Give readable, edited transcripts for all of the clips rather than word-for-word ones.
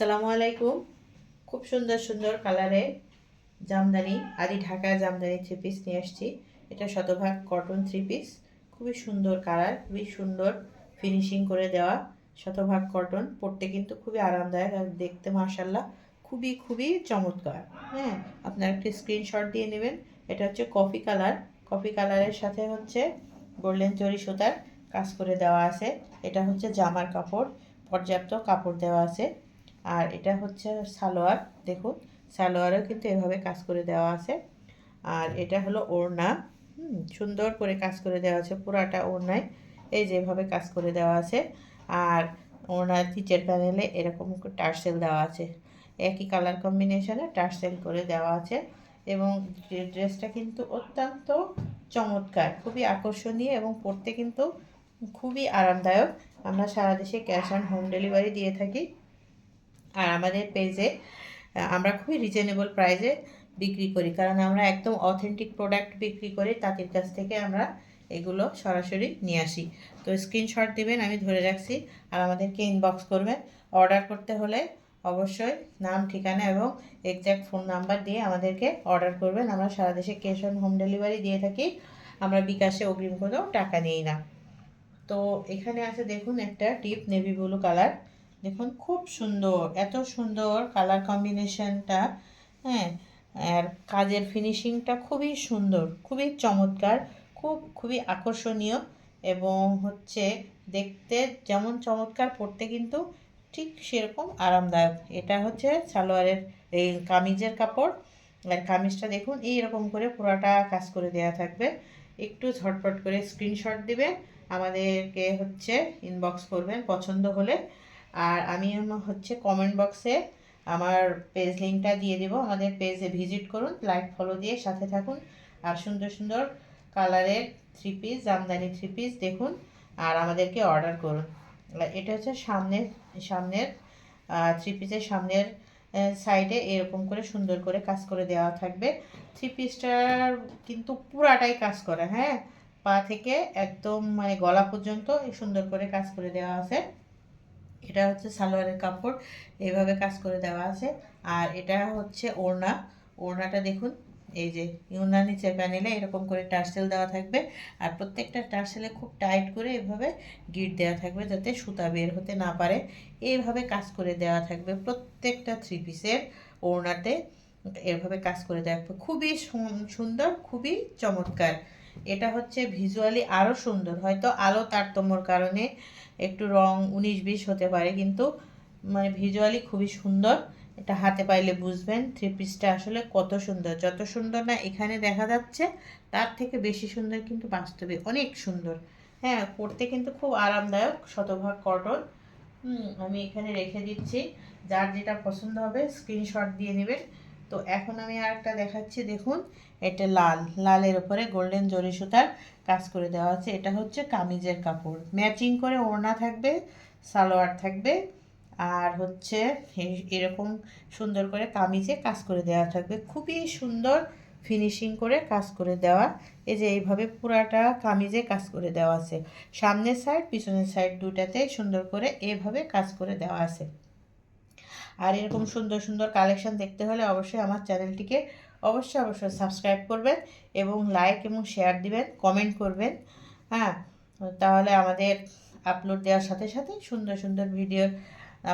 আসসালামু আলাইকুম। খুব সুন্দর সুন্দর কালারে জামদানি আদি ঢাকা জামদানি থ্রি পিস নিয়ে আসছি। এটা শতভাগ কটন থ্রি পিস, খুবই সুন্দর কালার, খুবই সুন্দর ফিনিশিং করে দেওয়া। শতভাগ কটন, পরতে কিন্তু খুবই আরামদায়ক আর দেখতে মাশাল্লাহ খুবই খুবই চমৎকার। হ্যাঁ, আপনারা একটি স্ক্রিনশট দিয়ে নেবেন। এটা হচ্ছে কফি কালার, কফি কালারের সাথে হচ্ছে গোল্ডেন জরি সুতার কাজ করে দেওয়া আছে। এটা হচ্ছে জামার কাপড়, পর্যাপ্ত কাপড় দেওয়া আছে। আর এটা হচ্ছে সালোয়ার, দেখুন সালোয়ারেও কিন্তু এভাবে কাজ করে দেওয়া আছে। আর এটা হলো ওড়না, সুন্দর করে কাজ করে দেওয়া আছে পুরাটা ওড়নায়, এই যেভাবে কাজ করে দেওয়া আছে। আর ওড়নার নিচের প্যানেলে এরকম টার্সেল দেওয়া আছে, একই কালার কম্বিনেশনে টার্সেল করে দেওয়া আছে। এবং ড্রেসটা কিন্তু অত্যন্ত চমৎকার, খুবই আকর্ষণীয় এবং পরতে কিন্তু খুবই আরামদায়ক। আমরা সারা দেশে ক্যাশ অন হোম ডেলিভারি দিয়ে থাকি। আর আমাদের পেজে আমরা খুবই রিজনেবল প্রাইসে বিক্রি করি, কারণ আমরা একদম অথেন্টিক প্রোডাক্ট বিক্রি করি। তাদের কাছ থেকে আমরা এগুলো সরাসরি নিয়ে আসি। তো স্ক্রিনশট দিবেন, আমি ধরে রাখছি, আর আমাদেরকে ইনবক্স করবেন। অর্ডার করতে হলে অবশ্যই নাম, ঠিকানা এবং এক্স্যাক্ট ফোন নাম্বার দিয়ে আমাদেরকে অর্ডার করবেন। আমরা সারা দেশে ক্যাশ অন হোম ডেলিভারি দিয়ে থাকি। আমরা বিকাশে অগ্রিম কোনো টাকা নিই না। তো এখানে আছে দেখুন একটা ডিপ নেভি ব্লু কালার, দেখুন খুব সুন্দর, এত সুন্দর কালার কম্বিনেশনটা। হ্যাঁ, আর কাজের ফিনিশিংটা খুবই সুন্দর, খুবই চমৎকার, খুবই আকর্ষণীয় এবং হচ্ছে দেখতে যেমন চমৎকার, পরতে কিন্তু ঠিক সেরকম আরামদায়ক। এটা হচ্ছে সালোয়ারের এই কামিজের কাপড়। আর কামিজটা দেখুন এইরকম করে পুরাটা কাজ করে দেওয়া থাকবে। একটু ঝটপট করে স্ক্রিনশট দিবেন, আমাদেরকে হচ্ছে ইনবক্স করবেন পছন্দ হলে। আর আমি হচ্ছে কমেন্ট বক্সে আমার পেজ লিঙ্কটা দিয়ে দেবো, আমাদের পেজে ভিজিট করুন, লাইক ফলো দিয়ে সাথে থাকুন। আর সুন্দর সুন্দর কালারের three piece, Jamdani three piece দেখুন আর আমাদেরকে অর্ডার করুন। এটা হচ্ছে সামনের সামনের থ্রি পিসের সামনের সাইডে এরকম করে সুন্দর করে কাজ করে দেওয়া থাকবে। থ্রি পিসটার কিন্তু পুরাটাই কাজ করা, হ্যাঁ, পা থেকে একদম মানে গলা পর্যন্ত সুন্দর করে কাজ করে দেওয়া আছে। এটা হচ্ছে সালোয়ারের কাপড়, এইভাবে কাজ করে দেওয়া আছে। আর এটা হচ্ছে ওড়না, ওড়নাটা দেখুন, এই যে ওড়নার নিচের প্যানেলে এরকম করে টার্সেল দেওয়া থাকবে। আর প্রত্যেকটা টার্সেলে খুব টাইট করে এভাবে গিট দেওয়া থাকবে যাতে সুতা বের হতে না পারে। এইভাবে কাজ করে দেওয়া থাকবে প্রত্যেকটা থ্রি পিসের ওড়নাতে, এভাবে কাজ করে দেওয়া থাকবে। খুবই সুন্দর, খুবই চমৎকার। এটা হচ্ছে ভিজুয়ালি আরও সুন্দর, হয়তো আলো তারতম্যর কারণে একটু রং 19-20 হতে পারে, কিন্তু মানে ভিজুয়ালি খুবই সুন্দর। এটা হাতে পাইলে বুঝবেন থ্রি পিসটা আসলে কত সুন্দর। যত সুন্দর না এখানে দেখা যাচ্ছে, তার থেকে বেশি সুন্দর কিন্তু বাস্তবে অনেক সুন্দর। হ্যাঁ, পরতে কিন্তু খুব আরামদায়ক, শতভাগ কটন। আমি এখানে রেখে দিচ্ছি, যার যেটা পছন্দ হবে স্ক্রিনশট দিয়ে নেবেন। তো এখন আমি আরেকটা দেখাচ্ছি, দেখুন এটা লাল, লালের উপরে গোল্ডেন জরি সুতার কাজ করে দেওয়া আছে। এটা হচ্ছে কামিজের কাপড়, ম্যাচিং করে ওড়না থাকবে, সালোয়ার থাকবে, আর হচ্ছে এরকম সুন্দর করে কামিজে কাজ করে দেওয়া থাকবে, খুবই সুন্দর ফিনিশিং করে কাজ করে দেওয়া। এই যে এইভাবে পুরাটা কামিজে কাজ করে দেওয়া আছে, সামনের সাইড পিছনের সাইড দুটাতে সুন্দর করে এভাবে কাজ করে দেওয়া আছে। আর এরকম সুন্দর সুন্দর কালেকশন দেখতে হলে অবশ্যই আমার চ্যানেলটিকে অবশ্যই সাবস্ক্রাইব করবেন এবং লাইক এবং শেয়ার দিবেন, কমেন্ট করবেন। হ্যাঁ, তাহলে আমাদের আপলোড দেওয়ার সাথে সাথে সুন্দর সুন্দর ভিডিও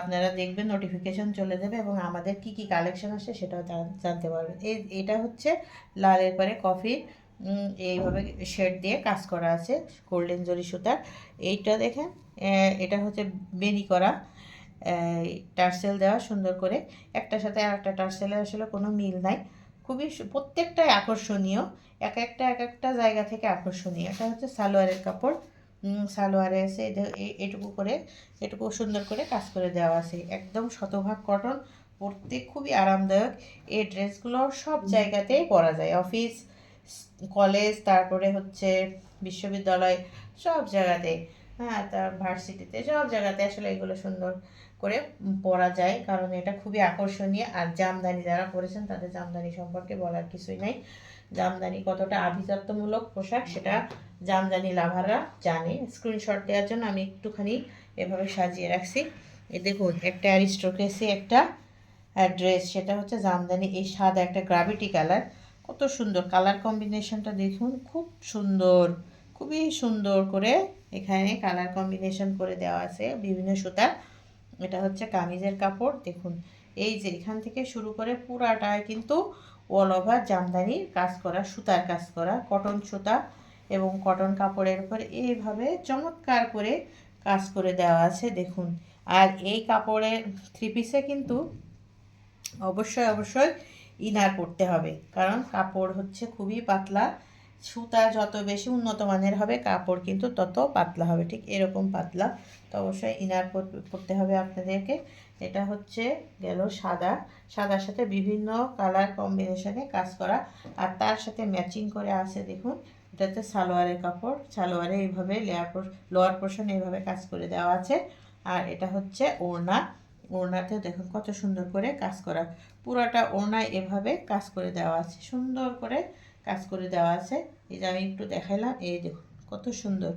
আপনারা দেখবেন, নোটিফিকেশন চলে যাবে এবং আমাদের কি কি কালেকশন আসে সেটাও জানতে পারবেন। এটা হচ্ছে লালের পরে কফি, এইভাবে শেড দিয়ে কাজ করা আছে গোল্ডেন জরি সুতার। এইটা দেখেন, এটা হচ্ছে বেনি করা, টার্সেল দেওয়া সুন্দর করে, একটার সাথে আর একটা টার্সেলের আসলে কোনো মিল নাই। খুবই প্রত্যেকটাই আকর্ষণীয়, এক একটা জায়গা থেকে আকর্ষণীয়। এটা হচ্ছে সালোয়ারের কাপড়, সালোয়ারে এসে এটুকু করে, এটুকু সুন্দর করে কাজ করে দেওয়া আছে, একদম শতভাগ কটন, পরতে খুবই আরামদায়ক। এই ড্রেসগুলো সব জায়গাতেই পরা যায়, অফিস, কলেজ, তারপরে হচ্ছে বিশ্ববিদ্যালয়, সব জায়গাতে, হ্যাঁ, তার ভার্সিটিতে, সব জায়গাতে আসলে এগুলো সুন্দর করে পরা যায়, কারণ এটা খুবই আকর্ষণীয়। আর জামদানি যারা পরেছেন তাদের জামদানি সম্পর্কে বলার কিছুই নাই। জামদানি কতটা আভিজাত্যমূলক পোশাক সেটা জামদানি লাভাররা জানে। স্ক্রিনশট দেওয়ার জন্য আমি একটুখানি এভাবে সাজিয়ে রাখছি। এই দেখুন একটা অ্যারিস্টোক্রেসি একটা ড্রেস, সেটা হচ্ছে জামদানি, এই সাদা একটা গ্রাভিটি কালার, কত সুন্দর কালার কম্বিনেশনটা দেখুন, খুব সুন্দর, খুবই সুন্দর করে এখানে কালার কম্বিনেশন করে দেওয়া আছে বিভিন্ন সুতা। এটা হচ্ছে কামিজের কাপড়, দেখুন এই যে এখান থেকে শুরু করে পুরাটায় কিন্তু অল ওভার জামদানির কাজ করা, সুতার কাজ করা, কটন সুতা এবং কটন কাপড়ের উপর এইভাবে চমৎকার করে কাজ করে দেওয়া আছে দেখুন। আর এই কাপড়ের থ্রি পিসে কিন্তু অবশ্যই অবশ্যই ইনার পরতে হবে, কারণ কাপড় হচ্ছে খুবই পাতলা, সুতা যত বেশি উন্নত মানের হবে কাপড় কিন্তু তত পাতলা হবে, ঠিক এরকম পাতলা। তো অবশ্যই ইনার পরতে হবে আপনাদেরকে। এটা হচ্ছে গেল সাদা, সাদার সাথে বিভিন্ন কালার কম্বিনেশনে কাজ করা, আর তার সাথে ম্যাচিং করে আছে দেখুন, এটা হচ্ছে সালোয়ারের কাপড়, সালোয়ারে এইভাবে লোয়ার পোর্শন এইভাবে কাজ করে দেওয়া আছে। আর এটা হচ্ছে ওড়না, ওড়নাতে দেখুন কত সুন্দর করে কাজ করা, পুরাটা ওড়নায় এভাবে কাজ করে দেওয়া আছে, সুন্দর করে কাজ করে দেওয়া আছে। এই যে আমি একটু দেখাইলাম, এই দেখুন কত সুন্দর,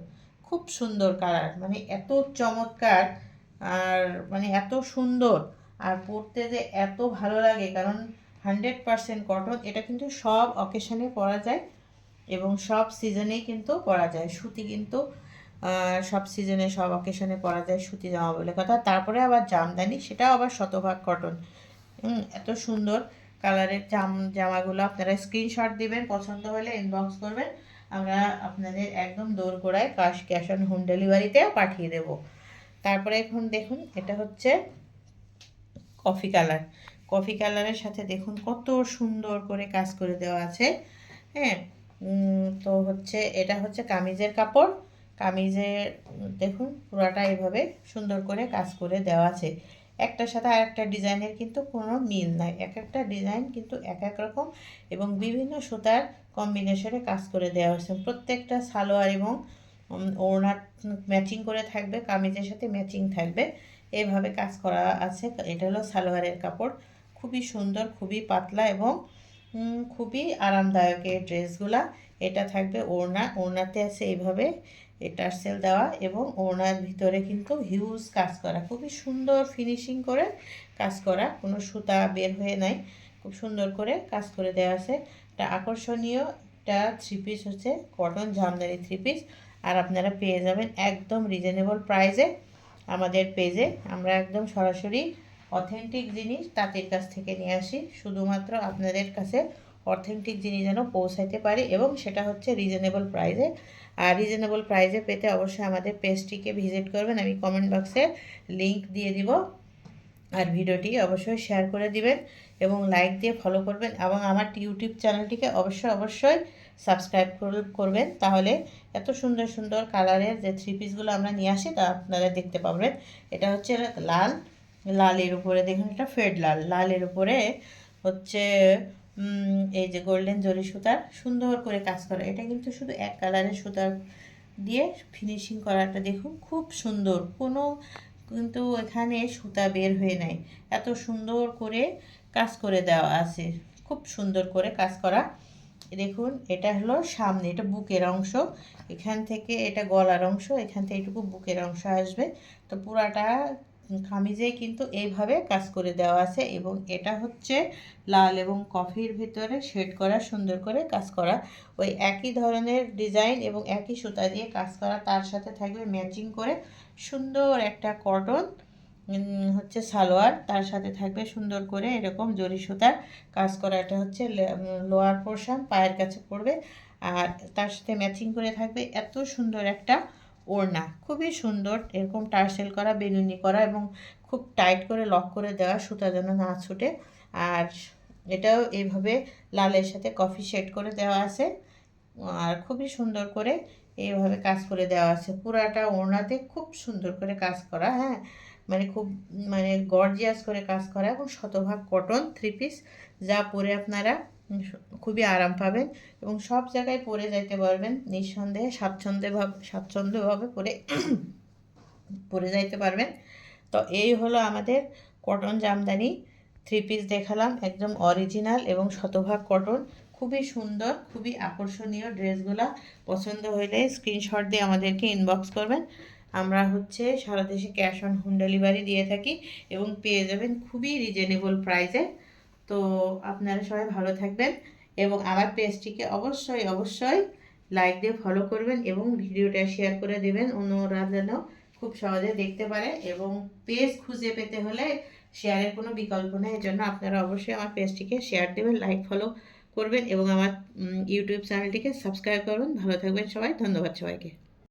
খুব সুন্দর কালার, মানে এত চমৎকার, আর মানে এত সুন্দর, আর পরতে যে এত ভালো লাগে, কারণ 100% কটন। এটা কিন্তু সব অকেশনে পরা যায় এবং সব সিজনেই কিন্তু পরা যায়, সুতি কিন্তু সব সিজনে সব অকেশনে পরা যায় সুতি জামা বলে কথা। তারপরে আবার জামদানি, সেটাও আবার শতভাগ কটন। এত সুন্দর কালারের জামাগুলো আপনারা স্ক্রিনশট দিবেন, পছন্দ হলে ইনবক্স করবেন, আমরা আপনাদের একদম দোরগোড়ায় ক্যাশ অন হোম ডেলিভারিতেও পাঠিয়ে দেব। তারপরে এখন দেখুন এটা হচ্ছে কফি কালার, কফি কালারের সাথে দেখুন কত সুন্দর করে কাজ করে দেওয়া আছে। হ্যাঁ, তো হচ্ছে এটা হচ্ছে কামিজের কাপড়, কামিজের দেখুন পুরাটা এইভাবে সুন্দর করে কাজ করে দেওয়া আছে, একটার সাথে আর একটা ডিজাইনের কিন্তু কোনো মিল নাই, এক একটা ডিজাইন কিন্তু এক এক রকম এবং বিভিন্ন সুতার কম্বিনেশনে কাজ করে দেওয়া হয়েছে। প্রত্যেকটা সালোয়ার এবং ওড়না ম্যাচিং করে থাকবে, কামিজের সাথে ম্যাচিং থাকবে, এইভাবে কাজ করা আছে। এটা হলো সালোয়ারের কাপড়, খুবই সুন্দর, খুবই পাতলা এবং খুবই আরামদায়ক এই ড্রেসগুলা। এটা থাকবে ওড়না, ওড়নাতে আছে এইভাবে টার্সেল দেওয়া এবং ওড়নার ভিতরে কিন্তু হিউজ কাজ করা, খুবই সুন্দর ফিনিশিং করে কাজ করা, কোনো সুতা বের হয়ে নাই, খুব সুন্দর করে কাজ করে দেওয়া আছে। এটা আকর্ষণীয় একটা থ্রি পিস হচ্ছে কটন জামদানি থ্রি পিস, আর আপনারা পেয়ে যাবেন একদম রিজনেবল প্রাইসে আমাদের পেজে। আমরা একদম সরাসরি অথেন্টিক জিনিস তাঁতের কাছ থেকে নিয়ে আসি, শুধুমাত্র আপনাদের কাছে অথেন্টিক জিনিস যেন পৌঁছাইতে পারি এবং সেটা হচ্ছে রিজনেবল প্রাইসে। আর রিজনেবল প্রাইসে পেতে অবশ্যই আমাদের পেজটিকে ভিজিট করবেন, আমি কমেন্ট বক্সে লিংক দিয়ে দিব, আর ভিডিওটি অবশ্যই শেয়ার করে দিবেন এবং লাইক দিয়ে ফলো করবেন এবং আমার ইউটিউব চ্যানেলটিকে অবশ্যই অবশ্যই সাবস্ক্রাইব করবেন, তাহলে এত সুন্দর সুন্দর কালারের যে থ্রি পিসগুলো আমরা নিয়ে আসি তা আপনারা দেখতে পাবেন। এটা হচ্ছে লাল, লালের উপরে দেখুন এটা ফেড লাল, লালের উপরে হচ্ছে এই যে গোল্ডেন জরি সুতার সুন্দর করে কাজ করা, এটা কিন্তু শুধু এক কালারের সুতার দিয়ে ফিনিশিং করাটা দেখুন খুব সুন্দর, কোনো কিন্তু এখানে সুতা বের হয়ে নাই, এত সুন্দর করে কাজ করে দেওয়া আছে, খুব সুন্দর করে কাজ করা। দেখুন এটা হলো সামনে, এটা বুকের অংশ, এখান থেকে এটা গলার অংশ, এখান থেকে এটুকু বুকের অংশ আসবে। তো পুরাটা কামিজে কিন্তু এইভাবে কাজ করে দেওয়া আছে এবং এটা হচ্ছে লাল এবং কফির ভিতরে শেড করা, সুন্দর করে কাজ করা, ওই একই ধরনের ডিজাইন এবং একই সুতা দিয়ে কাজ করা, তার সাথে থাকবে ম্যাচিং করে সুন্দর একটা কটন হচ্ছে সালোয়ার, তার সাথে থাকবে সুন্দর করে এরকম জরি সুতার কাজ করা, এটা হচ্ছে লোয়ার পোর্শন পায়ের কাছে পড়বে, আর তার সাথে ম্যাচিং করে থাকবে এত সুন্দর একটা ওড়না, খুবই সুন্দর, এরকম টার্সেল করা, বেনুনি করা এবং খুব টাইট করে লক করে দেওয়া, সুতা যেন না ছুটে। আর এটাও এইভাবে লালের সাথে কফি শেড করে দেওয়া আছে, আর খুবই সুন্দর করে এইভাবে কাজ করে দেওয়া আছে, পুরাটা ওড়নাতে খুব সুন্দর করে কাজ করা। হ্যাঁ, মানে খুব মানে গর্জিয়াস করে কাজ করা এবং শতভাগ কটন থ্রি পিস, যা পরে আপনারা খুবই আরাম পাবেন এবং সব জায়গায় পরে যাইতে পারবেন নিঃসন্দেহে, স্বাচ্ছন্দ্যভাবে পরে যাইতে পারবেন। তো এই হলো আমাদের কটন জামদানি থ্রি পিস দেখালাম, একদম অরিজিনাল এবং শতভাগ কটন, খুবই সুন্দর, খুবই আকর্ষণীয় ড্রেসগুলো। পছন্দ হলে স্ক্রিনশট দিয়ে আমাদেরকে ইনবক্স করবেন, আমরা হচ্ছে সারা দেশে ক্যাশ অন হোম ডেলিভারি দিয়ে থাকি এবং পেয়ে যাবেন খুবই রিজনেবল প্রাইসে। তো আপনারা সবাই ভালো থাকবেন এবং আমার পেজটিকে অবশ্যই অবশ্যই লাইক দিয়ে ফলো করবেন এবং ভিডিওটা শেয়ার করে দেবেন, অন্যরা যেন খুব সহজে দেখতে পারে। এবং পেজ খুঁজে পেতে হলে শেয়ারের কোনো বিকল্প নেই, এর জন্য আপনারা অবশ্যই আমার পেজটিকে শেয়ার দেবেন, লাইক ফলো করবেন এবং আমার ইউটিউব চ্যানেলটিকে সাবস্ক্রাইব করবেন। ভালো থাকবেন সবাই, ধন্যবাদ সবাইকে।